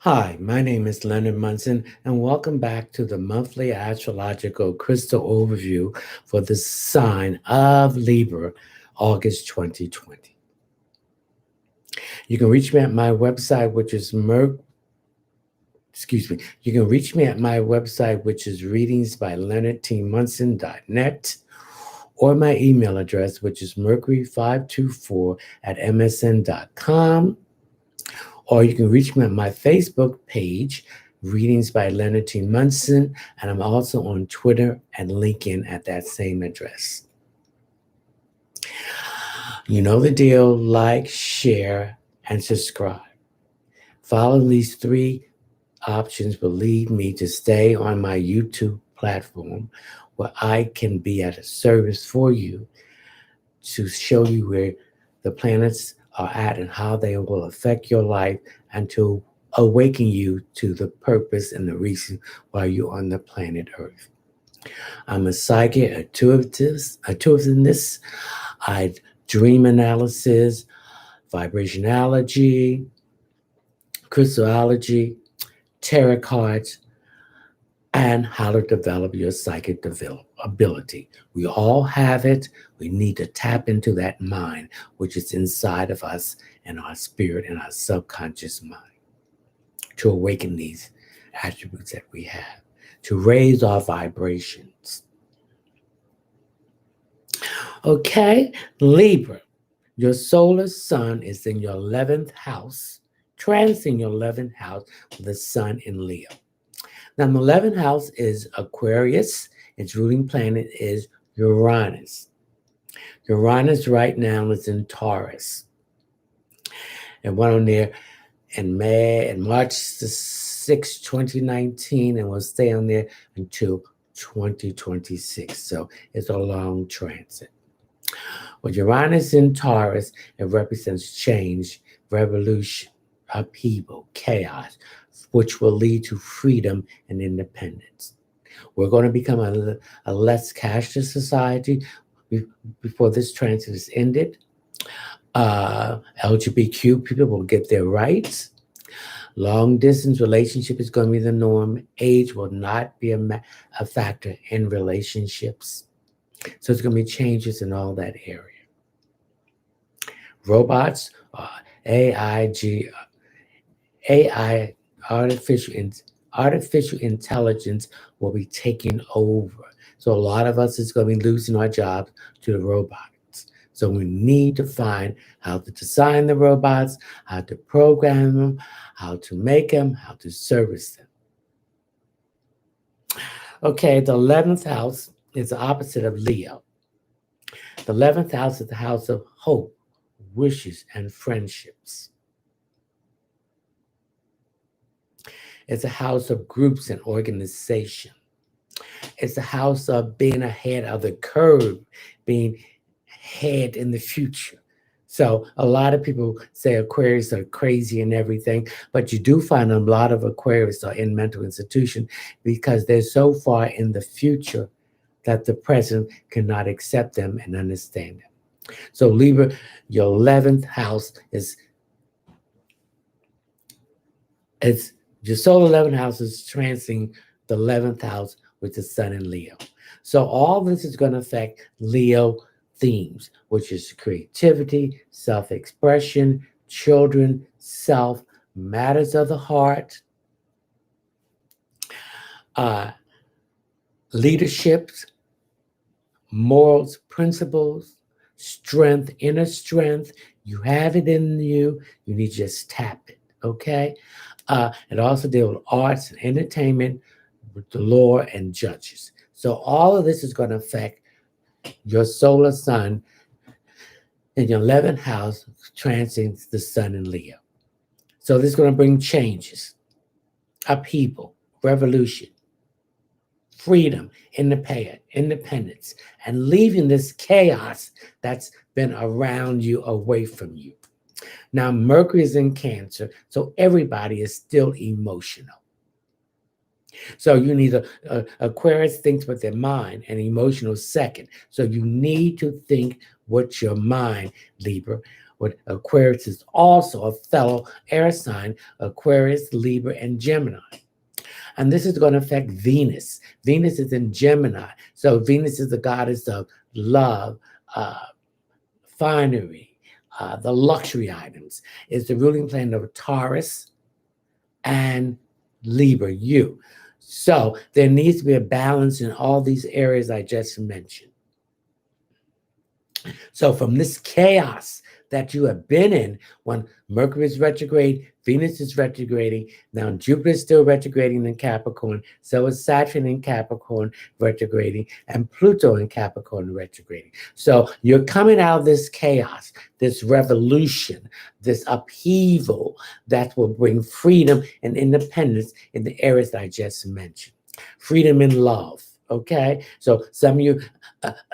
Hi, my name is Leonard Munson, and welcome back to the monthly astrological crystal overview for the sign of Libra, August 2020. You can reach me at my website, which is you can reach me at my website, which is readingsbyleonardtmunson.net, or my email address, which is mercury524 at msn.com. Or you can reach me at my Facebook page, Readings by Leonard T. Munson, and I'm also on Twitter and LinkedIn at that same address. You know the deal: like, share, and subscribe. Following these three options will lead me to stay on my YouTube platform where I can be at a service for you to show you where the planets are at and how they will affect your life and to awaken you to the purpose and the reason why you're on the planet Earth. I'm a psychic, intuitiveness, I dream analysis, vibrationology, crystallology, tarot cards, and how to develop your psychic ability. We all have it. We need to tap into that mind, which is inside of us and our spirit and our subconscious mind, to awaken these attributes that we have, to raise our vibrations. Okay, Libra, your solar sun is in your 11th house, transiting your 11th house with the sun in Leo. Now, the 11th house is Aquarius. Its ruling planet is Uranus. Uranus right now is in Taurus. It went on there in March the 6th, 2019, and will stay on there until 2026. So it's a long transit. With Uranus in Taurus, it represents change, revolution, upheaval, chaos, which will lead to freedom and independence. We're going to become a less cashless society before this transit is ended. LGBTQ people will get their rights. Long distance relationship is going to be the norm. Age will not be a factor in relationships. So it's going to be changes in all that area. Robots, AI, artificial intelligence will be taking over. So a lot of us is going to be losing our jobs to the robots. So we need to find how to design the robots, how to program them, how to make them, how to service them. Okay, the 11th house is the opposite of Leo. The 11th house is the house of hope, wishes, and friendships. It's a house of groups and organization. It's a house of being ahead of the curve, being ahead in the future. So a lot of people say Aquarius are crazy and everything, but you do find a lot of Aquarius are in mental institution because they're so far in the future that the present cannot accept them and understand them. So Libra, your 11th house is it's your solar 11th house is transiting the 11th house with the sun in Leo. So all this is going to affect Leo themes, which is creativity, self-expression, children, self, matters of the heart, uh, leadership, morals, principles, strength, inner strength. You have it in you. You need to just tap it, okay? It also deals with arts and entertainment, with the law and judges. So all of this is going to affect your solar sun in your 11th house, transiting the sun in Leo. So this is going to bring changes, upheaval, revolution, freedom, independence, and leaving this chaos that's been around you away from you. Now, Mercury is in Cancer, so everybody is still emotional. So you need Aquarius thinks with their mind and emotional second. So you need to think with your mind, Libra. What Aquarius is also a fellow air sign, Aquarius, Libra, and Gemini. And this is going to affect Venus. Venus is in Gemini. So Venus is the goddess of love, uh, finery, the luxury items. It's the ruling planet of Taurus and Libra, you. So there needs to be a balance in all these areas I just mentioned. So from this chaos that you have been in, when Mercury is retrograde, Venus is retrograding, now Jupiter is still retrograding in Capricorn, so is Saturn in Capricorn retrograding, and Pluto in Capricorn retrograding. So you're coming out of this chaos, this revolution, this upheaval that will bring freedom and independence in the areas that I just mentioned. Freedom in love. Okay, so some of you,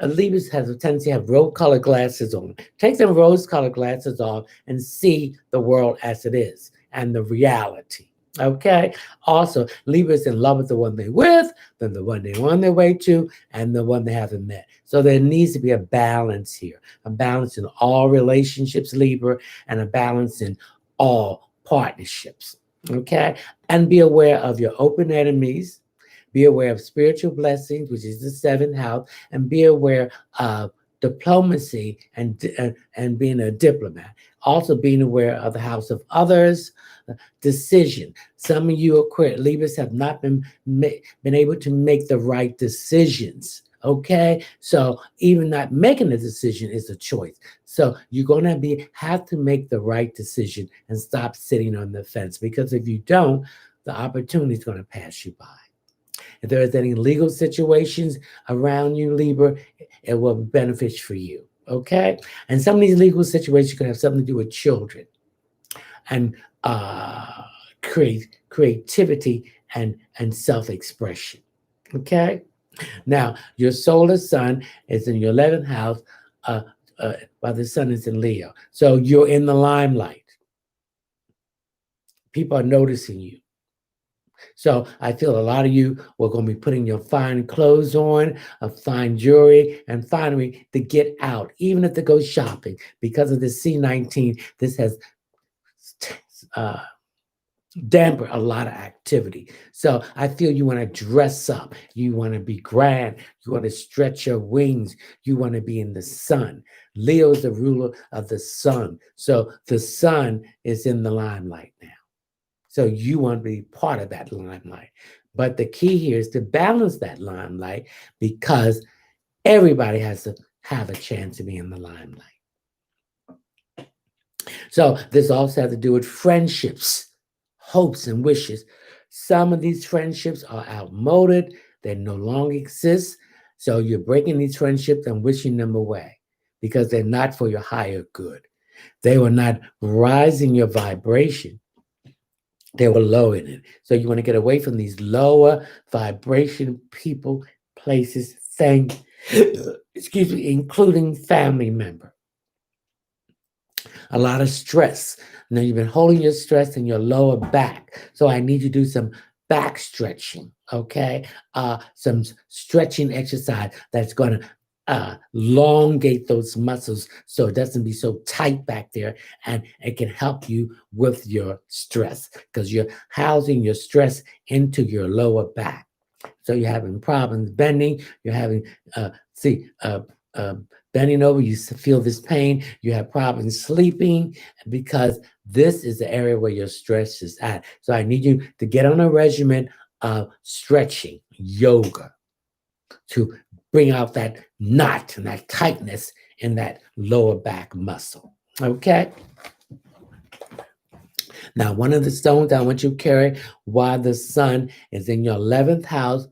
Libras has a tendency to have rose-colored glasses on. Take them rose-colored glasses off and see the world as it is and the reality. Okay. Also, Libras in love with the one they're with, then the one they're on their way to, and the one they haven't met. So there needs to be a balance here, a balance in all relationships, Libra, and a balance in all partnerships. Okay, and be aware of your open enemies. Be aware of spiritual blessings, which is the seventh house, and be aware of diplomacy and being a diplomat. Also, being aware of the house of others, decision. Some of you Libras have not been able to make the right decisions. Okay, so even not making a decision is a choice. So you're gonna have to make the right decision and stop sitting on the fence, because if you don't, the opportunity is gonna pass you by. If there is any legal situations around you, Libra, it will be beneficial for you. Okay? And some of these legal situations could have something to do with children and creativity and self-expression. Okay? Now, your solar sun is in your 11th house, uh, while the sun is in Leo. So you're in the limelight. People are noticing you. So I feel a lot of you were going to be putting your fine clothes on, fine jewelry, and finery to get out, even if they go shopping. Because of the C19, this has uh, dampened a lot of activity. So I feel you want to dress up. You want to be grand. You want to stretch your wings. You want to be in the sun. Leo is the ruler of the sun. So the sun is in the limelight now. So you want to be part of that limelight. But the key here is to balance that limelight, because everybody has to have a chance to be in the limelight. So this also has to do with friendships, hopes, and wishes. Some of these friendships are outmoded. They no longer exist. So you're breaking these friendships and wishing them away because they're not for your higher good. They were not rising your vibration. They were lowering it. So you want to get away from these lower vibration people, places, things, excuse me, including family member. A lot of stress. Now you've been holding your stress in your lower back. So I need you to do some back stretching, okay? Some stretching exercise that's going to elongate those muscles so it doesn't be so tight back there, and it can help you with your stress because you're housing your stress into your lower back. So you're having problems bending, you're having bending over, you feel this pain, you have problems sleeping, because this is the area where your stress is at. So I need you to get on a regimen of stretching, yoga, to bring out that knot and that tightness in that lower back muscle. Okay? Now, one of the stones I want you to carry while the sun is in your 11th house,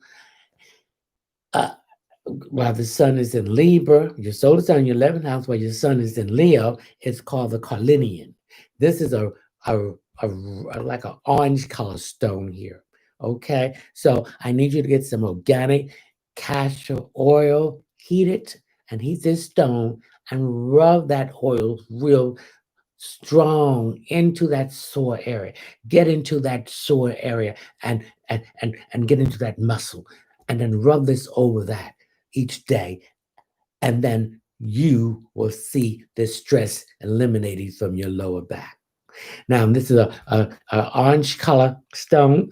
while the sun is in Libra, your solar sun in your 11th house, while your sun is in Leo, it's called the carnelian. This is a like an orange color stone here. Okay, so I need you to get some organic castor oil, heat it, and heat this stone and rub that oil real strong into that sore area. Get into that sore area and get into that muscle. And then rub this over that each day. And then you will see the stress eliminated from your lower back. Now, this is a orange color stone,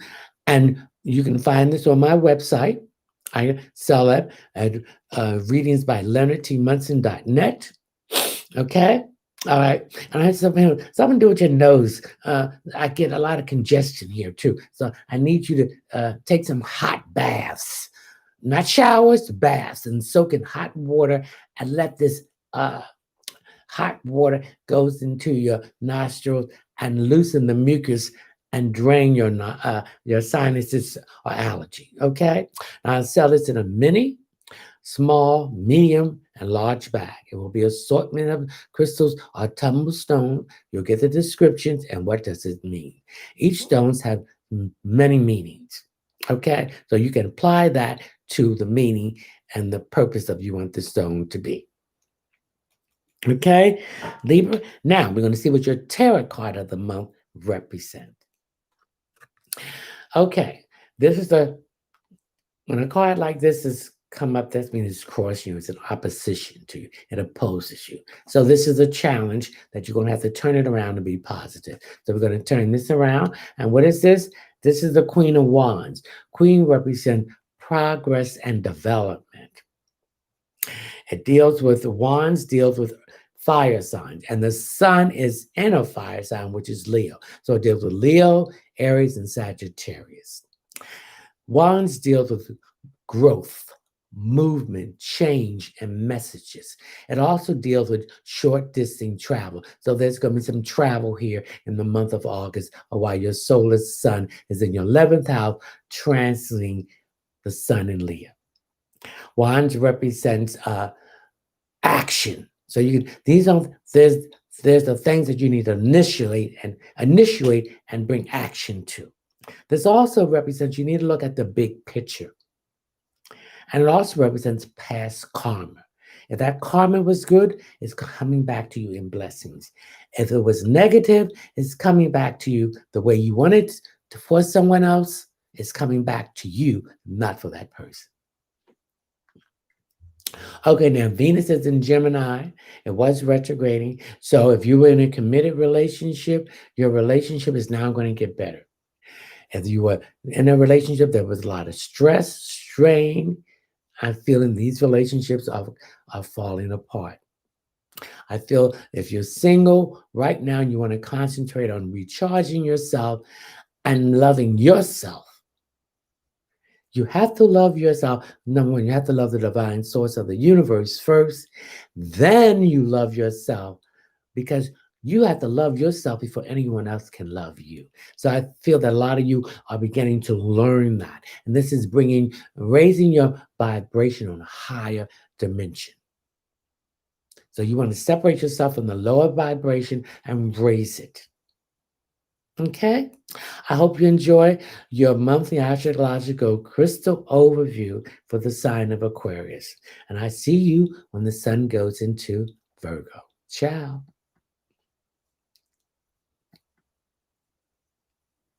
and you can find this on my website. I sell it at readings by leonardtmunson.net. Okay? All right. And I have something to do with your nose. I get a lot of congestion here, too. So I need you to take some hot baths. Not showers, baths, and soak in hot water and let this hot water goes into your nostrils and loosen the mucus and drain your sinuses or allergy. Okay, now I sell this in a mini, small, medium, and large bag. It will be assortment of crystals or tumble stone. You'll get the descriptions and what does it mean. Each stones have many meanings. Okay, so you can apply that to the meaning and the purpose of you want the stone to be. Okay, Libra. Now we're going to see what your tarot card of the month represent. Okay, this is when a card like this is come up, that means it's crossing you, it's in opposition to you, it opposes you. So this is a challenge that you're going to have to turn it around and be positive. So we're going to turn this around. And what is this? This is the Queen of Wands. Queen represents progress and development. It deals with wands, deals with fire signs, and the sun is in a fire sign, which is Leo. So it deals with Leo, Aries, and Sagittarius. Wands deals with growth, movement, change, and messages. It also deals with short distance travel. So there's going to be some travel here in the month of August, while your solar sun is in your 11th house, translating the sun in Leo. Wands represents action. So there's the things that you need to initiate and bring action to. This also represents you need to look at the big picture. And it also represents past karma. If that karma was good, it's coming back to you in blessings. If it was negative, it's coming back to you the way you want it for someone else. It's coming back to you, not for that person. Okay, now Venus is in Gemini. It was retrograding. So if you were in a committed relationship, your relationship is now going to get better. If you were in a relationship, there was a lot of stress, strain. I'm feeling these relationships are falling apart. I feel if you're single right now and you want to concentrate on recharging yourself and loving yourself, you have to love yourself. Number one, you have to love the divine source of the universe first. Then you love yourself, because you have to love yourself before anyone else can love you. So I feel that a lot of you are beginning to learn that. And this is raising your vibration on a higher dimension. So you want to separate yourself from the lower vibration and raise it. Okay, I hope you enjoy your monthly astrological crystal overview for the sign of Aquarius. And I see you when the sun goes into Virgo. Ciao.